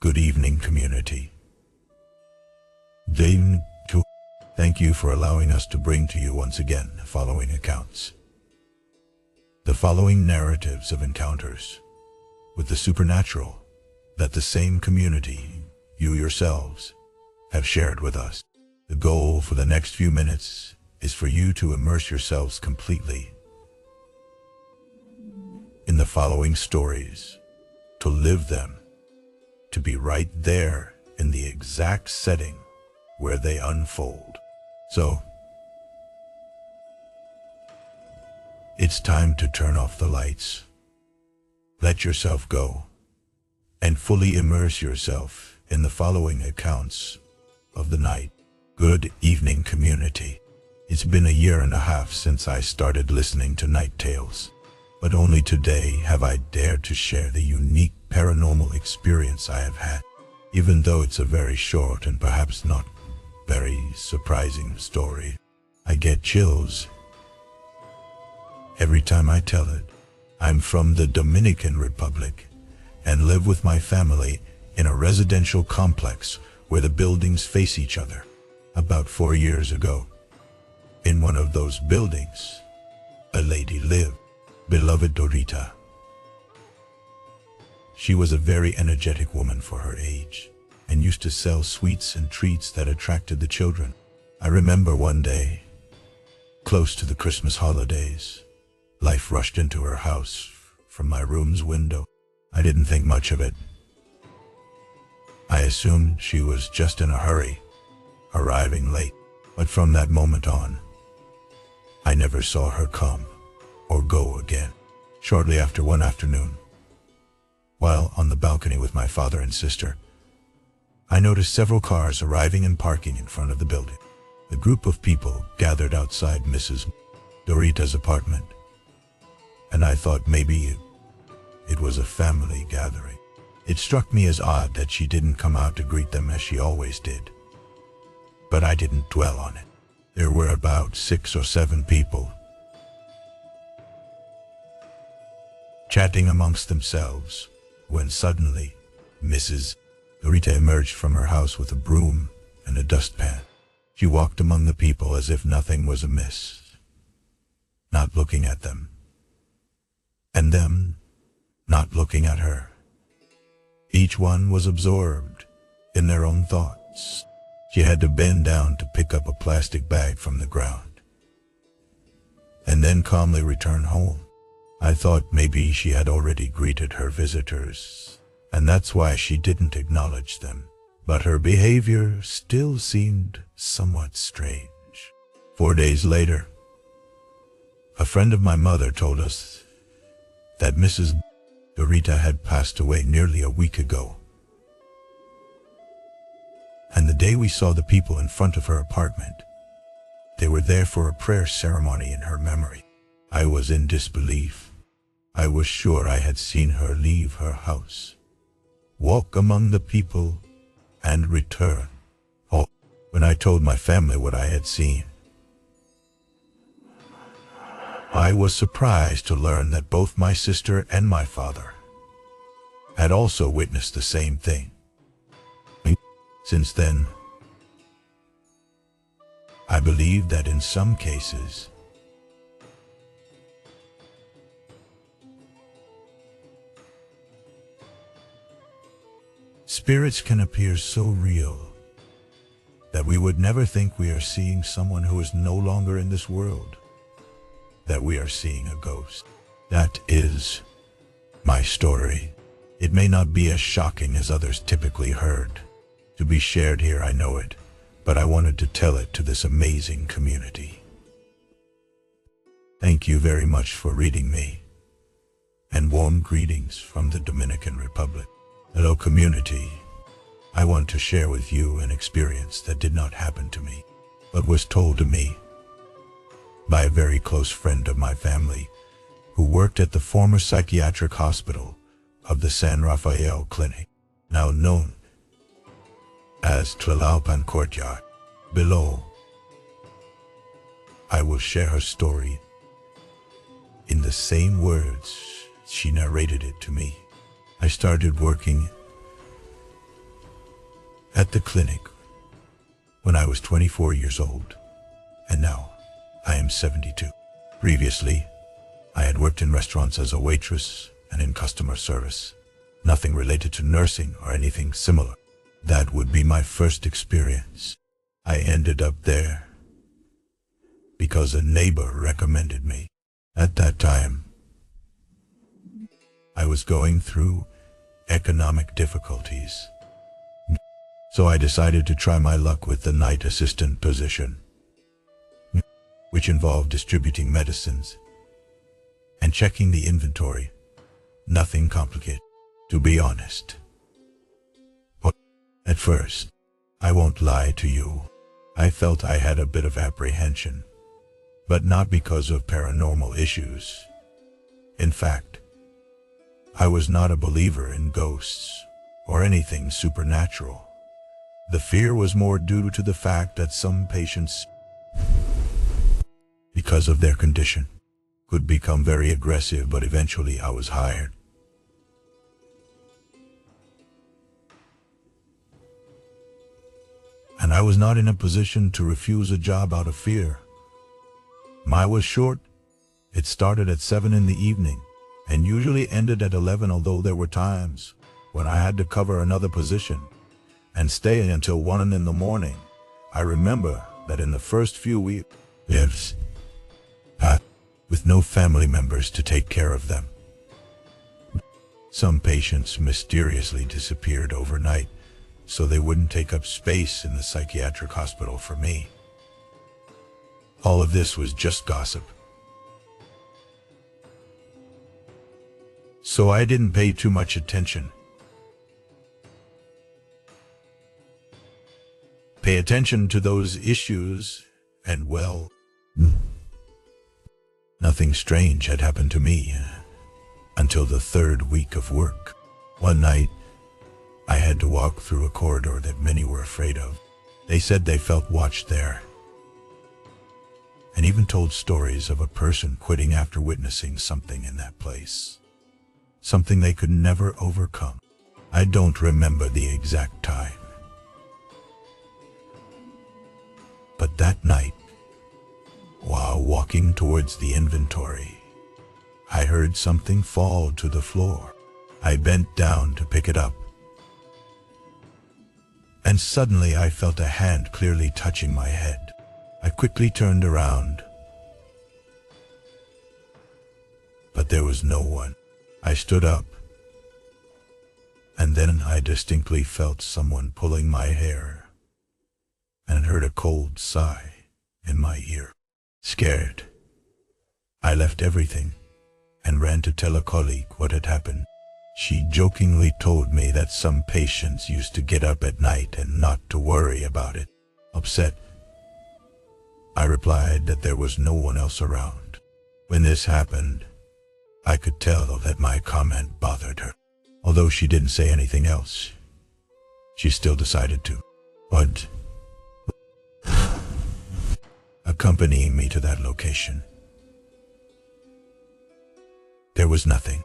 Good evening, community. Thank you for allowing us to bring to you once again the following accounts. The following narratives of encounters with the supernatural that the same community, you yourselves, have shared with us. The goal for the next few minutes is for you to immerse yourselves completely in the following stories, to live them, to be right there in the exact setting where they unfold. So, it's time to turn off the lights, let yourself go, and fully immerse yourself in the following accounts of the night. Good evening, community. It's been 1.5 years since I started listening to night tales, but only today have I dared to share the unique paranormal experience I have had. Even though it's a very short and perhaps not very surprising story, I get chills every time I tell it. I'm from the Dominican Republic and live with my family in a residential complex where the buildings face each other. About 4 years ago, in one of those buildings, a lady lived, beloved Dorita. She was a very energetic woman for her age and used to sell sweets and treats that attracted the children. I remember one day, close to the Christmas holidays, life rushed into her house from my room's window. I didn't think much of it. I assumed she was just in a hurry, arriving late. But from that moment on, I never saw her come or go again. Shortly after one afternoon, while on the balcony with my father and sister, I noticed several cars arriving and parking in front of the building. A group of people gathered outside Mrs. Dorita's apartment, and I thought maybe it was a family gathering. It struck me as odd that she didn't come out to greet them as she always did, but I didn't dwell on it. There were about 6 or 7 people chatting amongst themselves when suddenly Mrs. Dorita emerged from her house with a broom and a dustpan. She walked among the people as if nothing was amiss, not looking at them, and them not looking at her. Each one was absorbed in their own thoughts. She had to bend down to pick up a plastic bag from the ground, and then calmly return home. I thought maybe she had already greeted her visitors, and that's why she didn't acknowledge them. But her behavior still seemed somewhat strange. 4 days later, a friend of my mother told us that Mrs. Dorita had passed away nearly a week ago. And the day we saw the people in front of her apartment, they were there for a prayer ceremony in her memory. I was in disbelief. I was sure I had seen her leave her house, walk among the people, and return. Oh, when I told my family what I had seen, I was surprised to learn that both my sister and my father had also witnessed the same thing. Since then, I believe that in some cases, spirits can appear so real that we would never think we are seeing someone who is no longer in this world, that we are seeing a ghost. That is my story. It may not be as shocking as others typically heard to be shared here, I know it, but I wanted to tell it to this amazing community. Thank you very much for reading me, and warm greetings from the Dominican Republic. Hello, community. I want to share with you an experience that did not happen to me, but was told to me by a very close friend of my family who worked at the former psychiatric hospital of the San Rafael Clinic, now known as Tlalpan Courtyard. Below, I will share her story in the same words she narrated it to me. I started working at the clinic when I was 24 years old, and now I am 72. Previously, I had worked in restaurants as a waitress and in customer service. Nothing related to nursing or anything similar. That would be my first experience. I ended up there because a neighbor recommended me. At that time, I was going through economic difficulties, so I decided to try my luck with the night assistant position, which involved distributing medicines and checking the inventory. Nothing complicated, to be honest. But at first, I won't lie to you, I felt I had a bit of apprehension, but not because of paranormal issues. In fact, I was not a believer in ghosts or anything supernatural. The fear was more due to the fact that some patients, because of their condition, could become very aggressive, but eventually I was hired. And I was not in a position to refuse a job out of fear. Mine was short. It started at 7 in the evening and usually ended at 11, although there were times when I had to cover another position and stay until 1 in the morning. I remember that in the first few weeks, with no family members to take care of them. Some patients mysteriously disappeared overnight, so they wouldn't take up space in the psychiatric hospital for me. All of this was just gossip, so I didn't pay too much attention. Pay attention to those issues, and well, nothing strange had happened to me until the 3rd week of work. One night, I had to walk through a corridor that many were afraid of. They said they felt watched there, and even told stories of a person quitting after witnessing something in that place. Something they could never overcome. I don't remember the exact time, but that night, while walking towards the inventory, I heard something fall to the floor. I bent down to pick it up, and suddenly I felt a hand clearly touching my head. I quickly turned around, but there was no one. I stood up, and then I distinctly felt someone pulling my hair and heard a cold sigh in my ear. Scared, I left everything and ran to tell a colleague what had happened. She jokingly told me that some patients used to get up at night and not to worry about it. Upset, I replied that there was no one else around. When this happened, I could tell that my comment bothered her. Although she didn't say anything else, she still decided to accompany me to that location. There was nothing.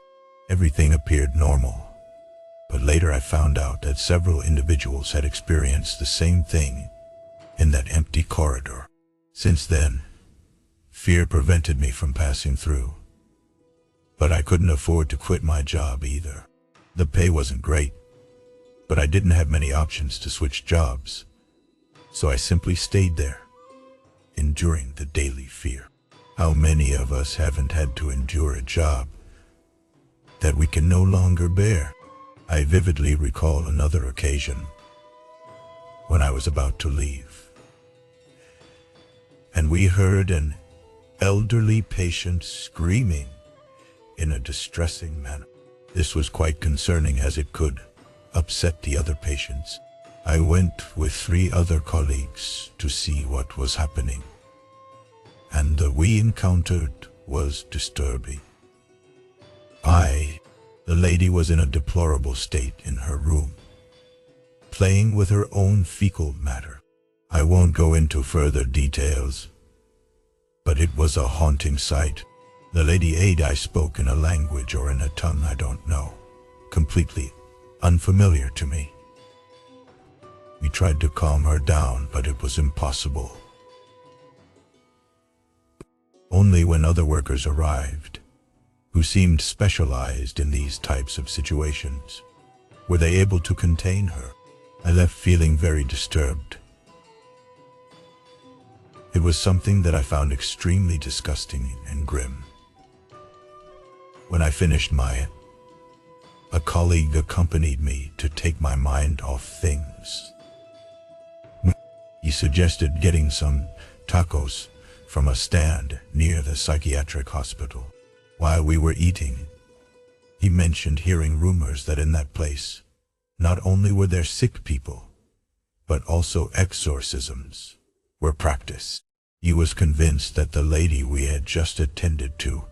Everything appeared normal, but later I found out that several individuals had experienced the same thing in that empty corridor. Since then, fear prevented me from passing through, but I couldn't afford to quit my job either. The pay wasn't great, but I didn't have many options to switch jobs, so I simply stayed there, enduring the daily fear. How many of us haven't had to endure a job that we can no longer bear? I vividly recall another occasion when I was about to leave, and we heard an elderly patient screaming in a distressing manner. This was quite concerning, as it could upset the other patients. I went with 3 other colleagues to see what was happening, and the we encountered was disturbing. The lady was in a deplorable state in her room, playing with her own fecal matter. I won't go into further details, but it was a haunting sight. The lady I spoke in a language or in a tongue I don't know, completely unfamiliar to me. We tried to calm her down, but it was impossible. Only when other workers arrived, who seemed specialized in these types of situations, were they able to contain her. I left feeling very disturbed. It was something that I found extremely disgusting and grim. When I finished a colleague accompanied me to take my mind off things. He suggested getting some tacos from a stand near the psychiatric hospital. While we were eating, he mentioned hearing rumors that in that place, not only were there sick people, but also exorcisms were practiced. He was convinced that the lady we had just attended to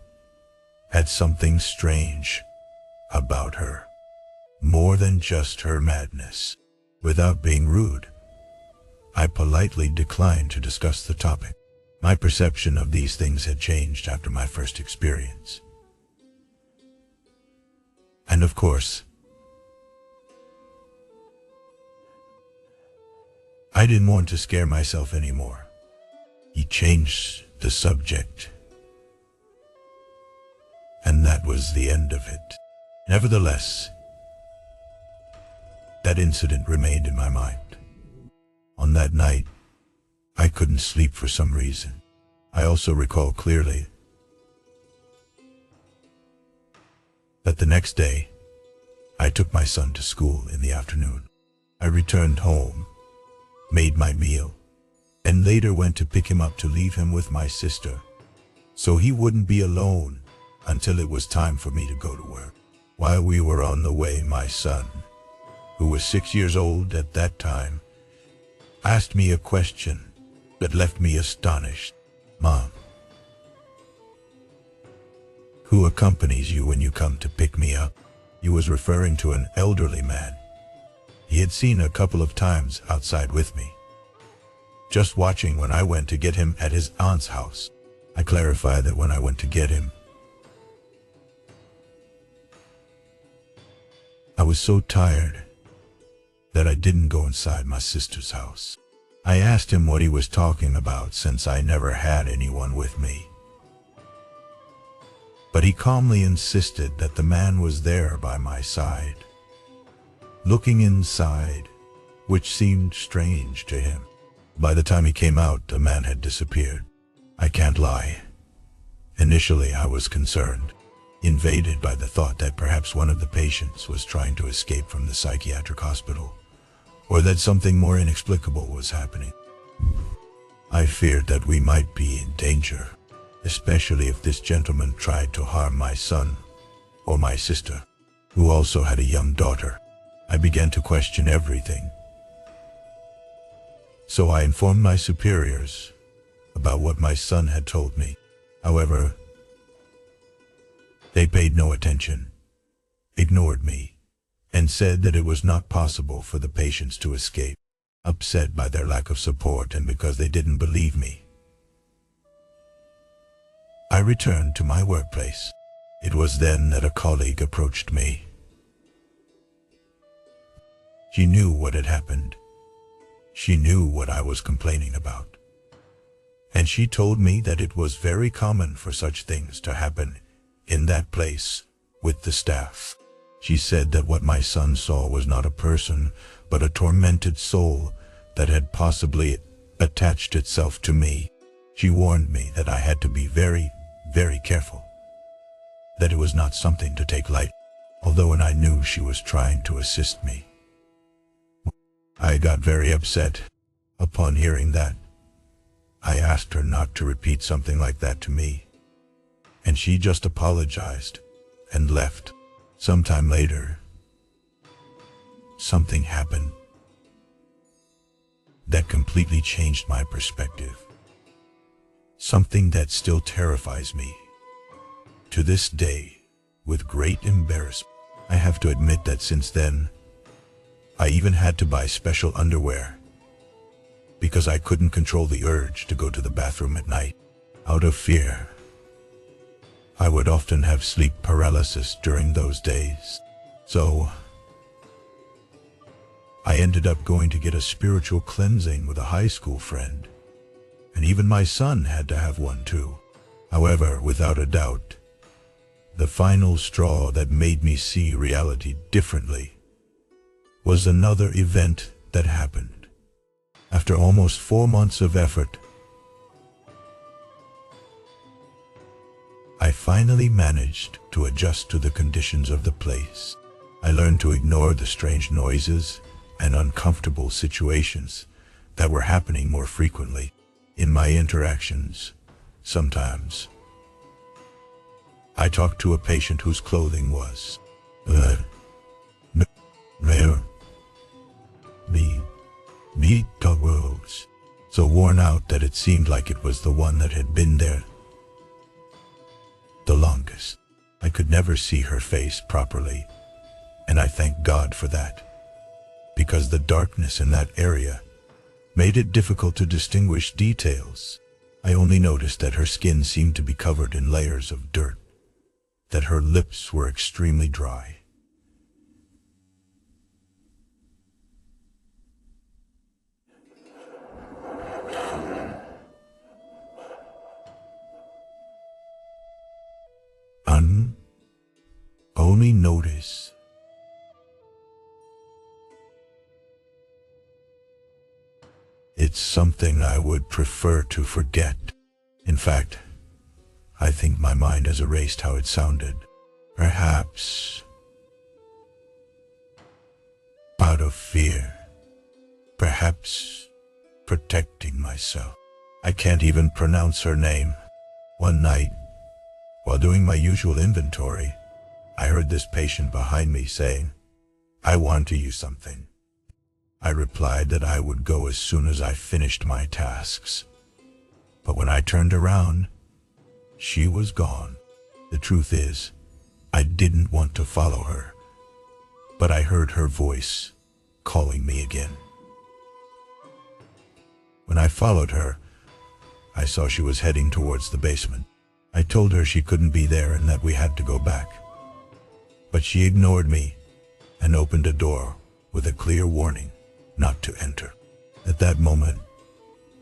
had something strange about her, more than just her madness. Without being rude, I politely declined to discuss the topic. My perception of these things had changed after my first experience. And of course, I didn't want to scare myself anymore. He changed the subject, and that was the end of it. Nevertheless, that incident remained in my mind. On that night, I couldn't sleep for some reason. I also recall clearly that the next day, I took my son to school in the afternoon. I returned home, made my meal, and later went to pick him up to leave him with my sister, so he wouldn't be alone until it was time for me to go to work. While we were on the way, my son, who was 6 years old at that time, asked me a question that left me astonished. "Mom, who accompanies you when you come to pick me up?" He was referring to an elderly man he had seen a couple of times outside with me, just watching when I went to get him at his aunt's house. I clarified that when I went to get him, I was so tired that I didn't go inside my sister's house. I asked him what he was talking about since I never had anyone with me. But he calmly insisted that the man was there by my side, looking inside, which seemed strange to him. By the time he came out, the man had disappeared. I can't lie. Initially, I was concerned, invaded by the thought that perhaps one of the patients was trying to escape from the psychiatric hospital, or that something more inexplicable was happening. I feared that we might be in danger, especially if this gentleman tried to harm my son or my sister, who also had a young daughter. I began to question everything. So I informed my superiors about what my son had told me. However, they paid no attention, ignored me, and said that it was not possible for the patients to escape, upset by their lack of support and because they didn't believe me. I returned to my workplace. It was then that a colleague approached me. She knew what had happened. She knew what I was complaining about. And she told me that it was very common for such things to happen in that place with the staff. She said that what my son saw was not a person, but a tormented soul that had possibly attached itself to me. She warned me that I had to be very, very careful, that it was not something to take lightly, although I knew she was trying to assist me. I got very upset upon hearing that. I asked her not to repeat something like that to me, and she just apologized and left. Sometime later, something happened that completely changed my perspective. Something that still terrifies me to this day with great embarrassment. I have to admit that since then, I even had to buy special underwear because I couldn't control the urge to go to the bathroom at night. Out of fear, I would often have sleep paralysis during those days. So, I ended up going to get a spiritual cleansing with a high school friend, and even my son had to have one too. However, without a doubt, the final straw that made me see reality differently was another event that happened. After almost 4 months of effort, I finally managed to adjust to the conditions of the place. I learned to ignore the strange noises and uncomfortable situations that were happening more frequently in my interactions. Sometimes, I talked to a patient whose clothing was rare, worlds, so worn out that it seemed like it was the one that had been there the longest. I could never see her face properly, and I thank God for that, because the darkness in that area made it difficult to distinguish details. I only noticed that her skin seemed to be covered in layers of dirt, that her lips were extremely dry. Only notice it's something I would prefer to forget. In fact, I think my mind has erased how it sounded. Perhaps out of fear. Perhaps protecting myself. I can't even pronounce her name. One night, while doing my usual inventory, I heard this patient behind me saying, "I want to use something." I replied that I would go as soon as I finished my tasks. But when I turned around, she was gone. The truth is, I didn't want to follow her, but I heard her voice calling me again. When I followed her, I saw she was heading towards the basement. I told her she couldn't be there and that we had to go back. But she ignored me and opened a door with a clear warning not to enter. At that moment,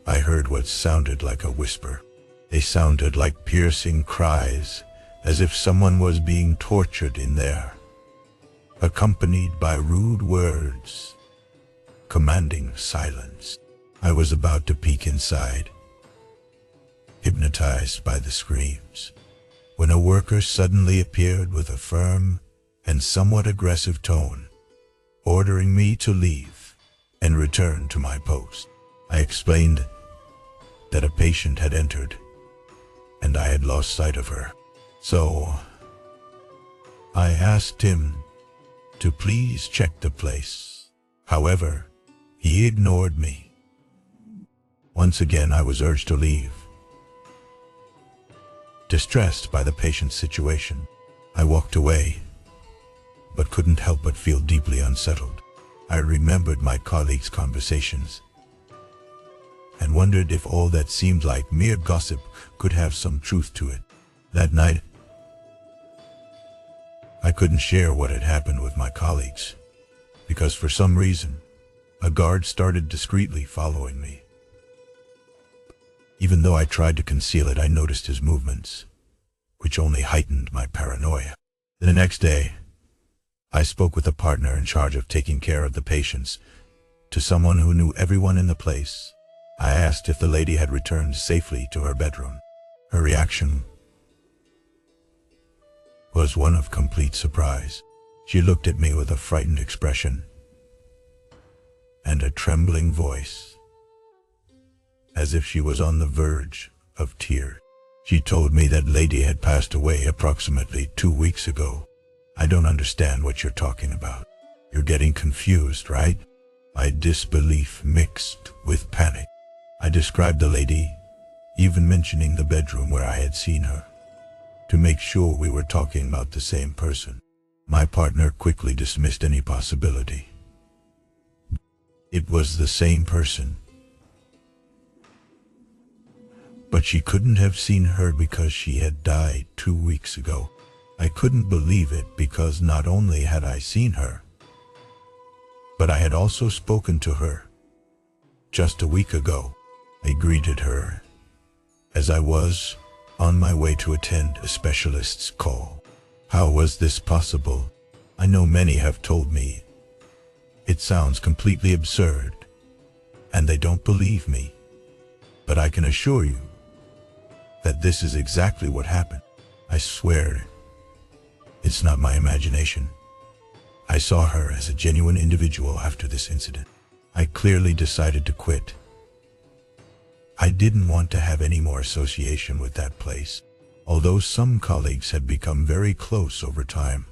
I heard what sounded like a whisper. They sounded like piercing cries, as if someone was being tortured in there, accompanied by rude words, commanding silence. I was about to peek inside, hypnotized by the screams, when a worker suddenly appeared with a firm and somewhat aggressive tone, ordering me to leave and return to my post. I explained that a patient had entered and I had lost sight of her. So I asked him to please check the place. However, he ignored me. Once again, I was urged to leave. Distressed by the patient's situation, I walked away, but couldn't help but feel deeply unsettled. I remembered my colleagues' conversations and wondered if all that seemed like mere gossip could have some truth to it. That night, I couldn't share what had happened with my colleagues, because for some reason, a guard started discreetly following me. Even though I tried to conceal it, I noticed his movements, which only heightened my paranoia. The next day, I spoke with a partner in charge of taking care of the patients, to someone who knew everyone in the place. I asked if the lady had returned safely to her bedroom. Her reaction was one of complete surprise. She looked at me with a frightened expression and a trembling voice, as if she was on the verge of tears. She told me that lady had passed away approximately 2 weeks ago. "I don't understand what you're talking about. You're getting confused, right?" My disbelief mixed with panic. I described the lady, even mentioning the bedroom where I had seen her, to make sure we were talking about the same person. My partner quickly dismissed any possibility. It was the same person, but she couldn't have seen her because she had died 2 weeks ago. I couldn't believe it because not only had I seen her, But I had also spoken to her. Just a week ago, I greeted her as I was on my way to attend a specialist's call. How was this possible? I know many have told me it sounds completely absurd, and they don't believe me. But I can assure you that this is exactly what happened. I swear, it's not my imagination. I saw her as a genuine individual after this incident. I clearly decided to quit. I didn't want to have any more association with that place, although some colleagues had become very close over time.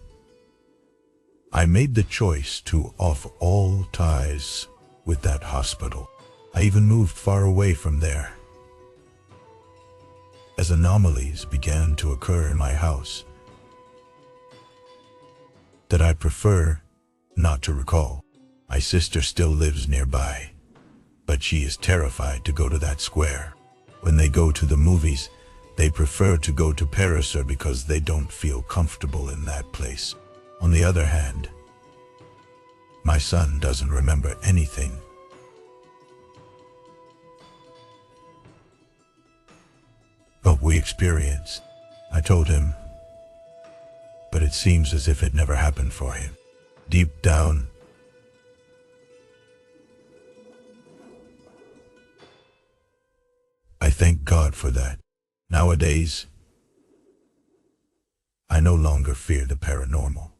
I made the choice to off all ties with that hospital. I even moved far away from there. As anomalies began to occur in my house that I prefer not to recall. My sister still lives nearby, but she is terrified to go to that square. When they go to the movies, they prefer to go to Paranormal because they don't feel comfortable in that place. On the other hand, my son doesn't remember anything. What we experienced, I told him, but it seems as if it never happened for him. Deep down, I thank God for that. Nowadays, I no longer fear the paranormal.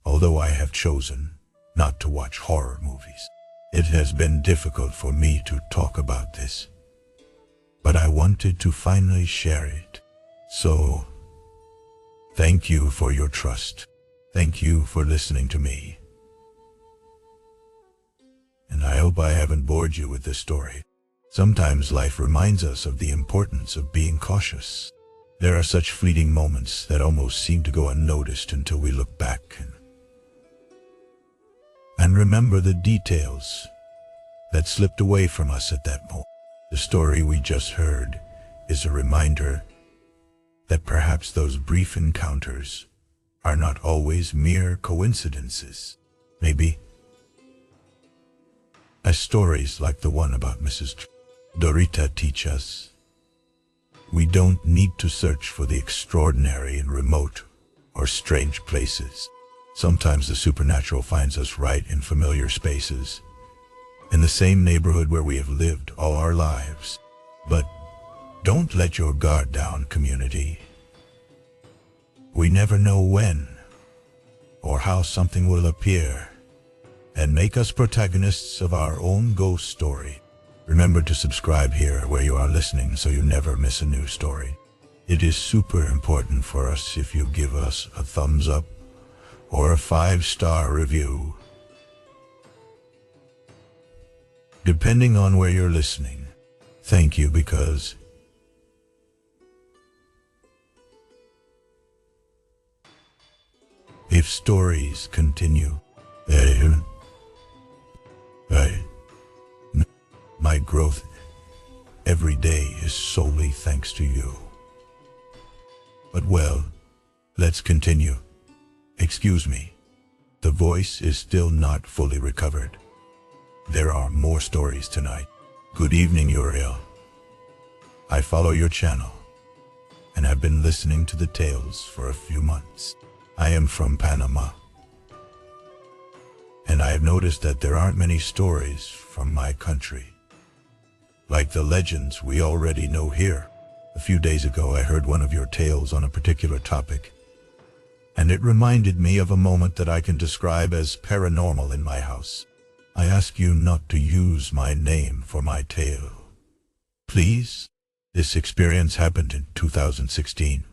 Although I have chosen not to watch horror movies, it has been difficult for me to talk about this. But I wanted to finally share it. So, thank you for your trust. Thank you for listening to me. And I hope I haven't bored you with this story. Sometimes life reminds us of the importance of being cautious. There are such fleeting moments that almost seem to go unnoticed until we look back and remember the details that slipped away from us at that moment. The story we just heard is a reminder that perhaps those brief encounters are not always mere coincidences. Maybe, as stories like the one about Mrs. Dorita teach us, we don't need to search for the extraordinary in remote or strange places. Sometimes the supernatural finds us right in familiar spaces, in the same neighborhood where we have lived all our lives. But don't let your guard down, community. We never know when or how something will appear and make us protagonists of our own ghost story. Remember to subscribe here where you are listening so you never miss a new story. It is super important for us if you give us a thumbs up or a 5-star review, depending on where you're listening. Thank you, because if stories continue, my growth every day is solely thanks to you. But well, let's continue. Excuse me, the voice is still not fully recovered. There are more stories tonight. Good evening, Uriel. I follow your channel and have been listening to the tales for a few months. I am from Panama, and I have noticed that there aren't many stories from my country, like the legends we already know here. A few days ago, I heard one of your tales on a particular topic, and it reminded me of a moment that I can describe as paranormal in my house. I ask you not to use my name for my tale, please. This experience happened in 2016,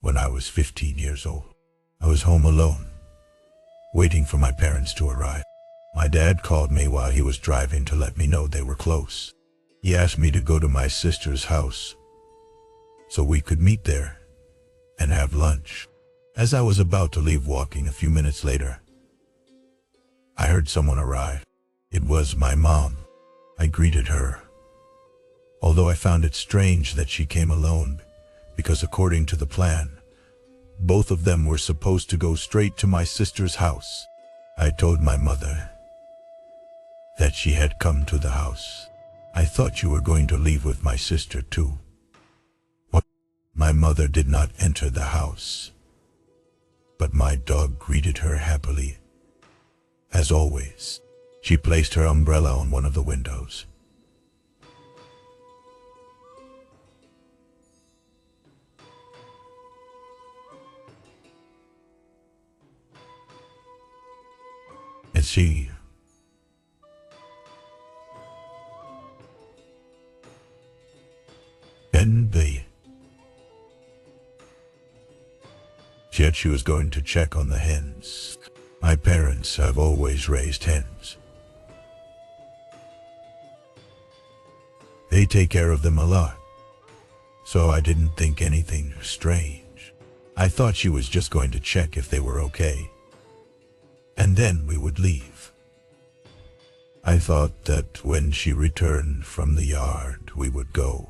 when I was 15 years old. I was home alone, waiting for my parents to arrive. My dad called me while he was driving to let me know they were close. He asked me to go to my sister's house so we could meet there and have lunch. As I was about to leave walking a few minutes later, I heard someone arrive. It was my mom. I greeted her, although I found it strange that she came alone, because according to the plan, both of them were supposed to go straight to my sister's house. I told my mother that she had come to the house. I thought you were going to leave with my sister too. What? My mother did not enter the house, but my dog greeted her happily. As always, she placed her umbrella on one of the windows. And she said she was going to check on the hens. My parents have always raised hens. They take care of them a lot, so I didn't think anything strange. I thought she was just going to check if they were okay, and then we would leave. I thought that when she returned from the yard, we would go.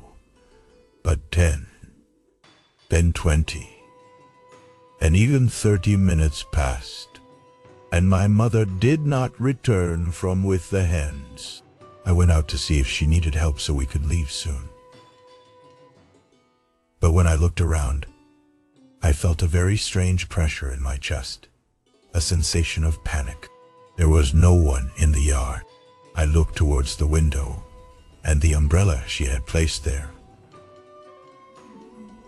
But 10, then 20, and even 30 minutes passed, and my mother did not return from with the hens. I went out to see if she needed help so we could leave soon. But when I looked around, I felt a very strange pressure in my chest, a sensation of panic. There was no one in the yard. I looked towards the window, and the umbrella she had placed there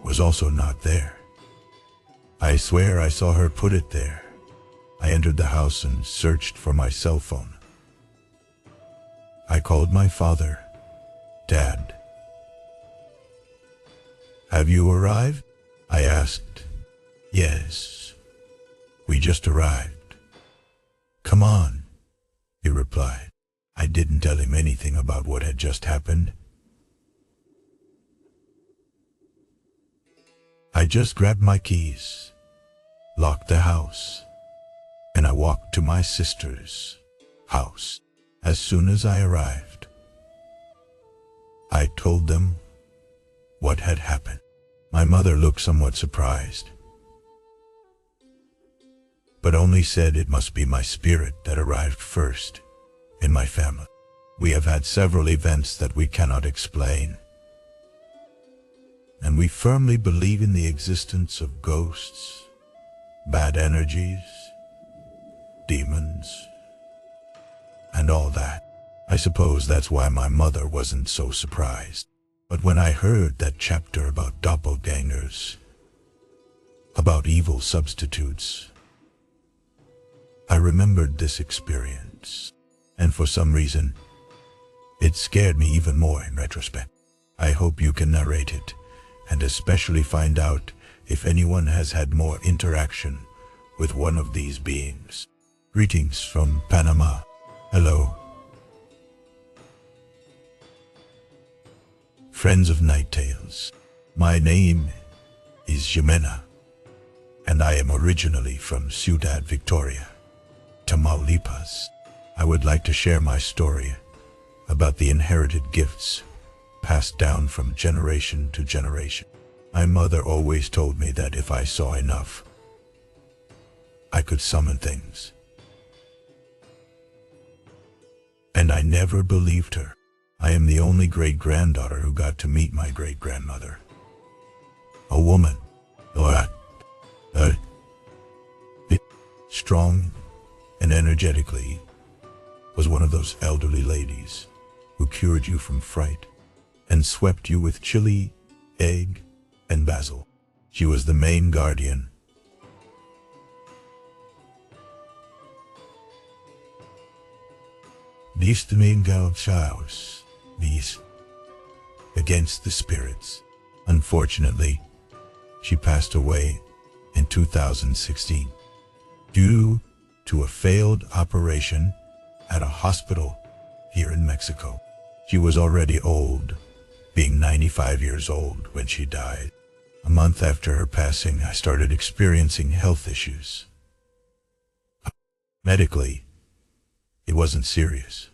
was also not there. I swear I saw her put it there. I entered the house and searched for my cell phone. I called my father. Dad, have you arrived? I asked. Yes, we just arrived. Come on, he replied. I didn't tell him anything about what had just happened. I just grabbed my keys, locked the house, and I walked to my sister's house. As soon as I arrived, I told them what had happened. My mother looked somewhat surprised, but only said it must be my spirit that arrived first in my family. We have had several events that we cannot explain, and we firmly believe in the existence of ghosts, bad energies, demons, and all that. I suppose that's why my mother wasn't so surprised. But when I heard that chapter about doppelgangers, about evil substitutes, I remembered this experience, and for some reason, it scared me even more in retrospect. I hope you can narrate it, and especially find out if anyone has had more interaction with one of these beings. Greetings from Panama. Hello. Friends of Night Tales. My name is Jimena, and I am originally from Ciudad Victoria, Tamaulipas. I would like to share my story about the inherited gifts passed down from generation to generation. My mother always told me that if I saw enough, I could summon things. And I never believed her. I am the only great-granddaughter who got to meet my great-grandmother. A woman, strong and energetically, was one of those elderly ladies who cured you from fright and swept you with chili, egg, and basil. She was the main guardian. These the main house, these against the spirits. Unfortunately, she passed away in 2016 due to a failed operation at a hospital here in Mexico. She was already old, being 95 years old when she died. A month after her passing, I started experiencing health issues. Medically, it wasn't serious,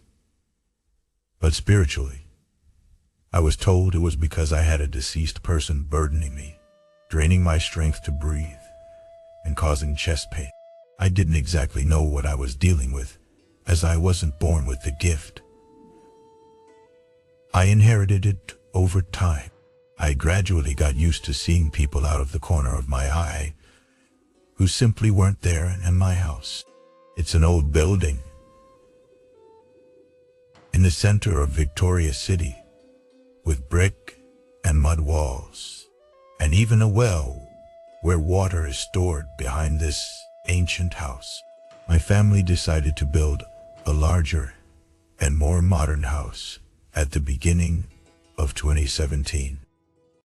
but spiritually, I was told it was because I had a deceased person burdening me, draining my strength to breathe, and causing chest pain. I didn't exactly know what I was dealing with, as I wasn't born with the gift. I inherited it over time. I gradually got used to seeing people out of the corner of my eye who simply weren't there in my house. It's an old building in the center of Victoria City with brick and mud walls, and even a well where water is stored behind this ancient house. My family decided to build a larger and more modern house at the beginning of 2017.